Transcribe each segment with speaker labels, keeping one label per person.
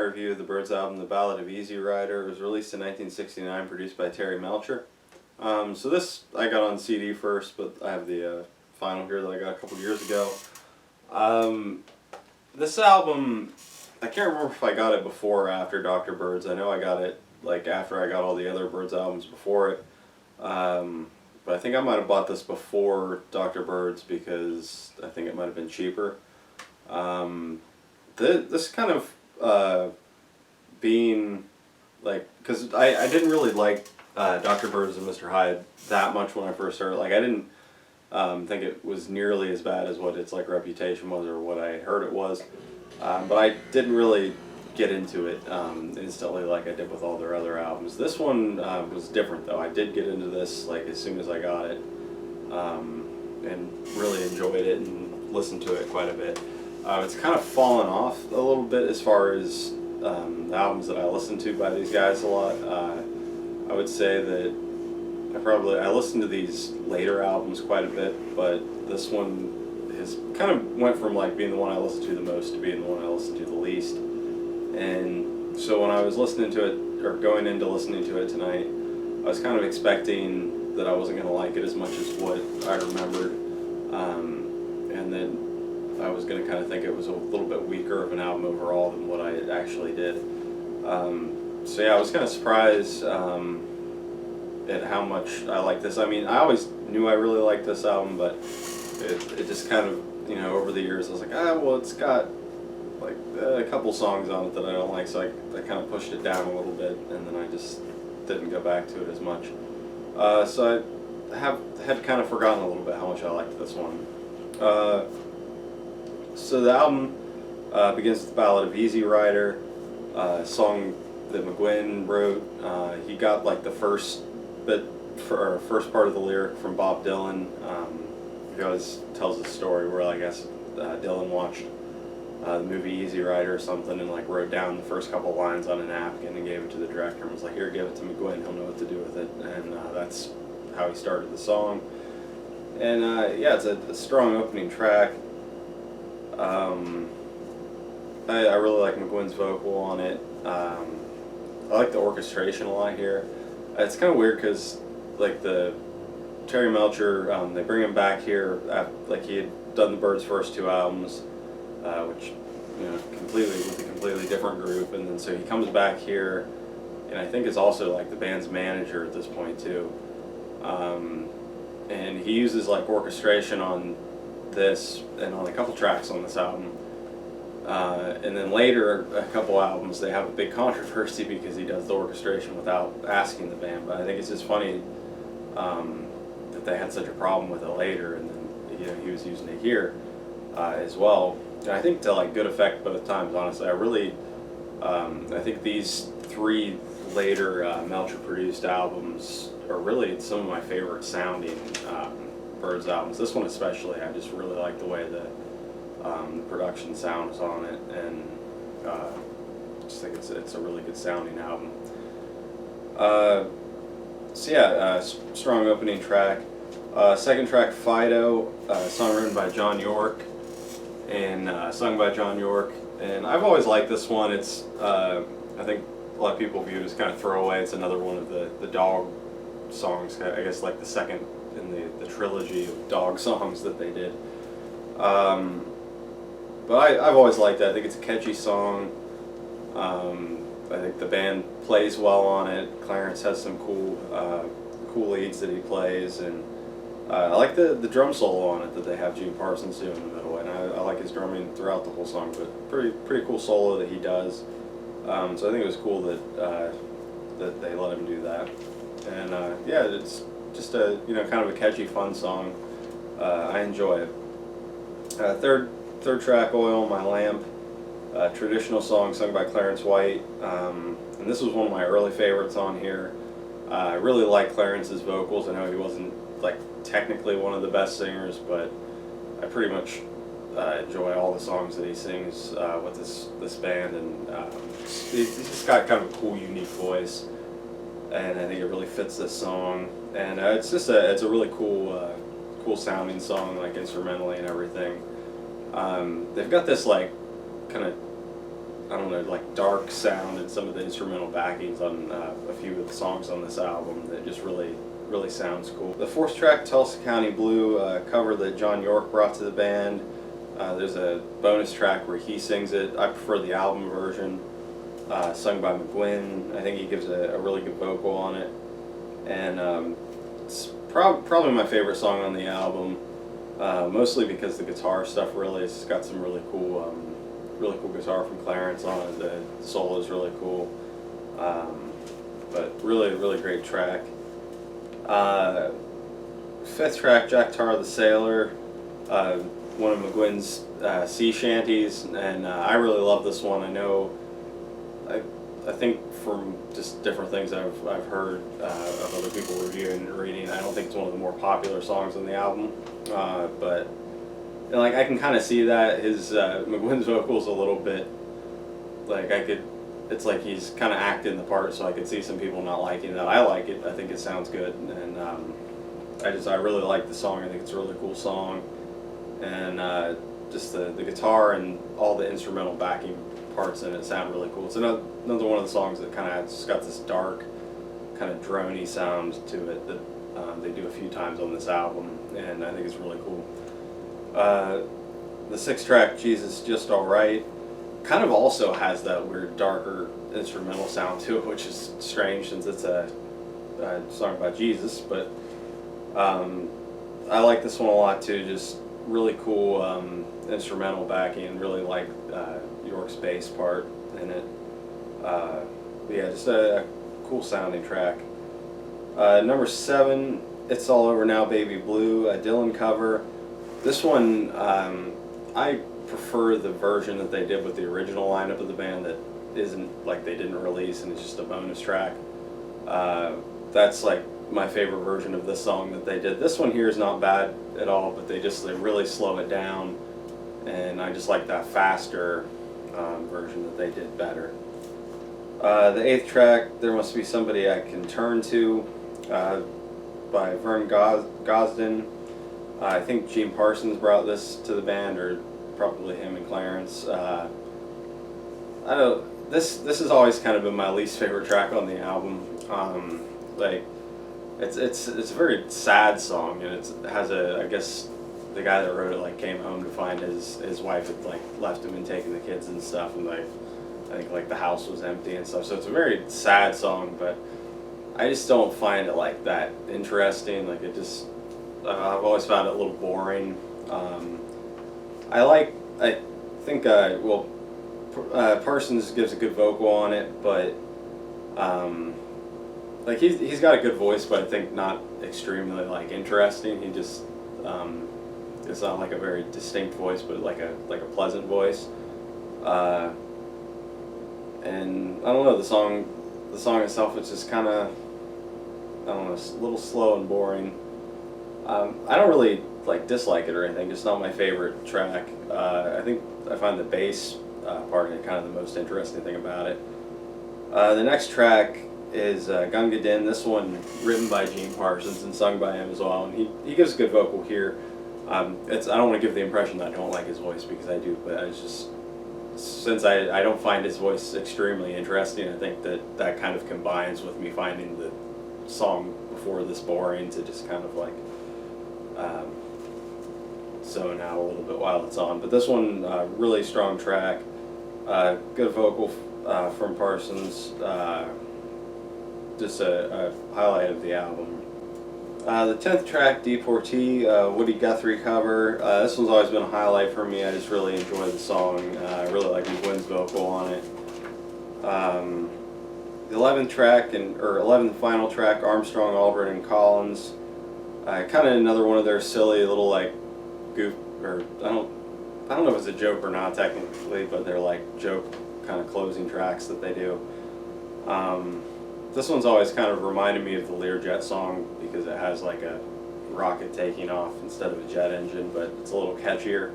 Speaker 1: Review of the Byrds album, The Ballad of Easy Rider. It was released in 1969, produced by Terry Melcher. So this I got on CD first, but I have the vinyl here that I got a couple years ago. This album, I can't remember if I got it before or after Dr. Byrds. I know I got it like after I got all the other Byrds albums before it. But I think I might have bought this before Dr. Byrds because I think it might have been cheaper. This kind of being like, because I didn't really like Dr. Byrds and Mr. Hyde that much when I first started. Like I didn't think it was nearly as bad as what its like reputation was or what I heard it was, but I didn't really get into it instantly like I did with all their other albums. This one was different though. I did get into this like as soon as I got it, and really enjoyed it and listened to it quite a bit. It's kind of fallen off a little bit as far as the albums that I listen to by these guys a lot. I would say that I listened to these later albums quite a bit, but this one has kind of went from like being the one I listened to the most to being the one I listened to the least. And so when I was listening to it, or going into listening to it tonight, I was kind of expecting that I wasn't going to like it as much as what I remembered, and then I was going to kind of think it was a little bit weaker of an album overall than what I actually did. So yeah, I was kind of surprised at how much I like this. I mean, I always knew I really liked this album, but it just kind of, you know, over the years I was like, well, it's got like a couple songs on it that I don't like, so I kind of pushed it down a little bit, and then I just didn't go back to it as much. So I had kind of forgotten a little bit how much I liked this one. So the album begins with the Ballad of Easy Rider, a song that McGuinn wrote. He got like the first part of the lyric from Bob Dylan. He always tells a story where I guess Dylan watched the movie Easy Rider or something and like wrote down the first couple lines on a napkin and gave it to the director and was like, "Here, give it to McGuinn, he'll know what to do with it." And that's how he started the song. And yeah, it's a strong opening track. I really like McGuinn's vocal on it. I like the orchestration a lot here. It's kind of weird because like the Terry Melcher, they bring him back here after, like he had done the Byrds' first two albums, which, you know, completely with a completely different group, and then so he comes back here, and I think is also like the band's manager at this point too, and he uses like orchestration on this and on a couple tracks on this album, and then later a couple albums they have a big controversy because he does the orchestration without asking the band. But I think it's just funny that they had such a problem with it later, and then, you know, he was using it here as well. And I think to like good effect both times. Honestly, I think these three later Melcher produced albums are really some of my favorite sounding Byrds albums. This one especially, I just really like the way the production sounds on it, and just think it's a really good sounding album. So yeah, strong opening track. Second track, Fido, song written by John York and sung by John York. And I've always liked this one. It's I think a lot of people view it as kind of throwaway. It's another one of the dog songs, I guess like the second in the trilogy of dog songs that they did. But I've always liked it. I think it's a catchy song. I think the band plays well on it. Clarence has some cool leads that he plays, and I like the drum solo on it that they have Gene Parsons do in the middle, and I like his drumming throughout the whole song. But pretty cool solo that he does. So I think it was cool that they let him do that. And yeah, it's just a, you know, kind of a catchy, fun song. I enjoy it. Third track, Oil My Lamp, traditional song sung by Clarence White, and this was one of my early favorites on here. I really like Clarence's vocals. I know he wasn't like technically one of the best singers, but I pretty much enjoy all the songs that he sings with this band, and he's just got kind of a cool, unique voice, and I think it really fits this song. And it's a really cool sounding song, like instrumentally and everything. They've got this like kind of I don't know, like dark sound and some of the instrumental backings on a few of the songs on this album that just really sounds cool. The fourth track, Tulsa County Blue, cover that John York brought to the band. There's a bonus track where he sings it. I prefer the album version, sung by McGuinn. I think he gives a really good vocal on it. And it's probably my favorite song on the album, mostly because the guitar stuff really has got some really cool guitar from Clarence on it. The solo is really cool, but really great track. Fifth track, Jack Tar the Sailor, one of McGuinn's sea shanties, and I really love this one. I think from just different things I've heard of other people reviewing and reading, I don't think it's one of the more popular songs on the album, but like I can kind of see that his McGuinn's vocals a little bit like it's like he's kind of acting the part, so I could see some people not liking that. I like it. I think it sounds good, and I really like the song. I think it's a really cool song, and just the guitar and all the instrumental backing parts in it sound really cool. It's another one of the songs that kind of just got this dark, kind of drony sound to it that they do a few times on this album, and I think it's really cool. The sixth track, Jesus Just Alright, kind of also has that weird darker instrumental sound to it, which is strange since it's a song about Jesus, but I like this one a lot too. Just really cool instrumental backing, really like York's bass part in it. Yeah, just a cool sounding track. Number 7, It's All Over Now Baby Blue, a Dylan cover. This one, I prefer the version that they did with the original lineup of the band that isn't, like, they didn't release and it's just a bonus track. That's like my favorite version of this song that they did. This one here is not bad at all, but they really slow it down, and I just like that faster version that they did better. The 8th track, There Must Be Somebody I Can Turn To, by Vern Gosdin. I think Gene Parsons brought this to the band, or probably him and Clarence. I don't. This has always kind of been my least favorite track on the album. Like, it's a very sad song, and it has I guess the guy that wrote it like came home to find his wife had like left him and taken the kids and stuff, and like I think like the house was empty and stuff. So it's a very sad song, but I just don't find it like that interesting. Like it just. I've always found it a little boring. I think Parsons gives a good vocal on it, but like he's got a good voice, but I think not extremely like interesting. He just it's not like a very distinct voice, but like a pleasant voice. And I don't know, the song itself, it's just kind of, I don't know, a little slow and boring. I don't really like dislike it or anything. It's not my favorite track. I think I find the bass part of it kind of the most interesting thing about it. The next track is Gunga Din. This one written by Gene Parsons and sung by him as well. And he gives a good vocal here. I don't want to give the impression that I don't like his voice, because I do, but it's just, since I don't find his voice extremely interesting, I think that kind of combines with me finding the song before this boring to just kind of like zone out a little bit while it's on. But this one, really strong track, good vocal from Parsons, just a highlight of the album. The 10th track, Deportee, Woody Guthrie cover. This one's always been a highlight for me. I just really enjoy the song. I really like McGuinn's vocal on it. The 11th track, 11th final track, Armstrong, Albarn, and Collins. Kind of another one of their silly little like goof, or I don't know if it's a joke or not technically, but they're like joke kind of closing tracks that they do. This one's always kind of reminded me of the Learjet song, because it has like a rocket taking off instead of a jet engine, but it's a little catchier.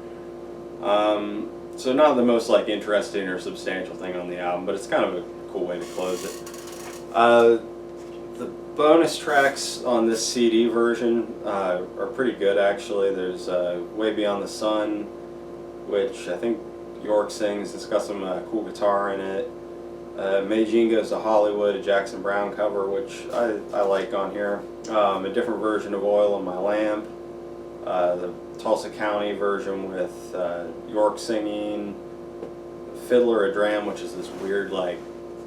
Speaker 1: So not the most like interesting or substantial thing on the album, but it's kind of a cool way to close it. The bonus tracks on this CD version are pretty good actually. There's Way Beyond the Sun, which I think York sings. It's got some cool guitar in it. Meijin Goes to Hollywood, a Jackson Browne cover, which I like on here. A different version of Oil on My Lamp. The Tulsa County version with York singing. Fiddler a Dram, which is this weird like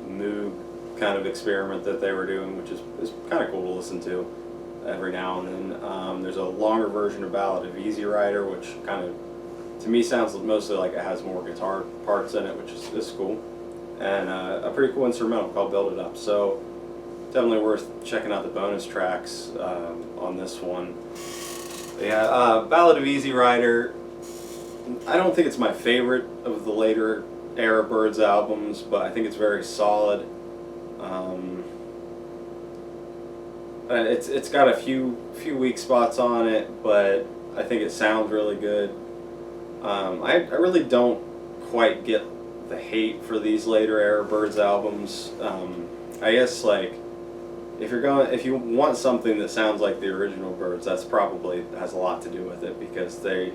Speaker 1: moog kind of experiment that they were doing, which is kind of cool to listen to every now and then. There's a longer version of Ballad of Easy Rider, which kind of, to me, sounds mostly like it has more guitar parts in it, which is cool. And a pretty cool instrumental called Build It Up. So definitely worth checking out the bonus tracks on this one. But yeah, Ballad of Easy Rider, I don't think it's my favorite of the later era Byrds albums, but I think it's very solid. It's got a few weak spots on it, but I think it sounds really good. I really don't quite get the hate for these later era Byrds albums. I guess like if you want something that sounds like the original Byrds, that's probably has a lot to do with it, because they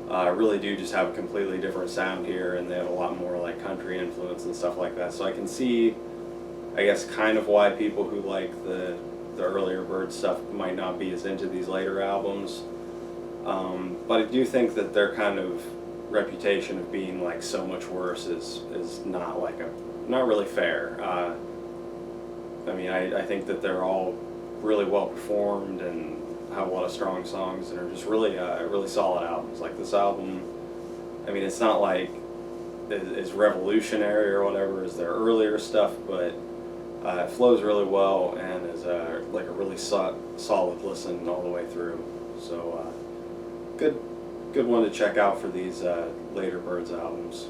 Speaker 1: really do just have a completely different sound here, and they have a lot more like country influence and stuff like that. So I can see, I guess, kind of why people who like the earlier Byrds stuff might not be as into these later albums. But I do think that their kind of reputation of being like so much worse is not really fair. I mean, I think that they're all really well performed and have a lot of strong songs and are just really really solid albums. Like this album, I mean, it's not like it's revolutionary or whatever as their earlier stuff, but it flows really well and is like a really solid listen all the way through. So good one to check out for these later Byrds albums.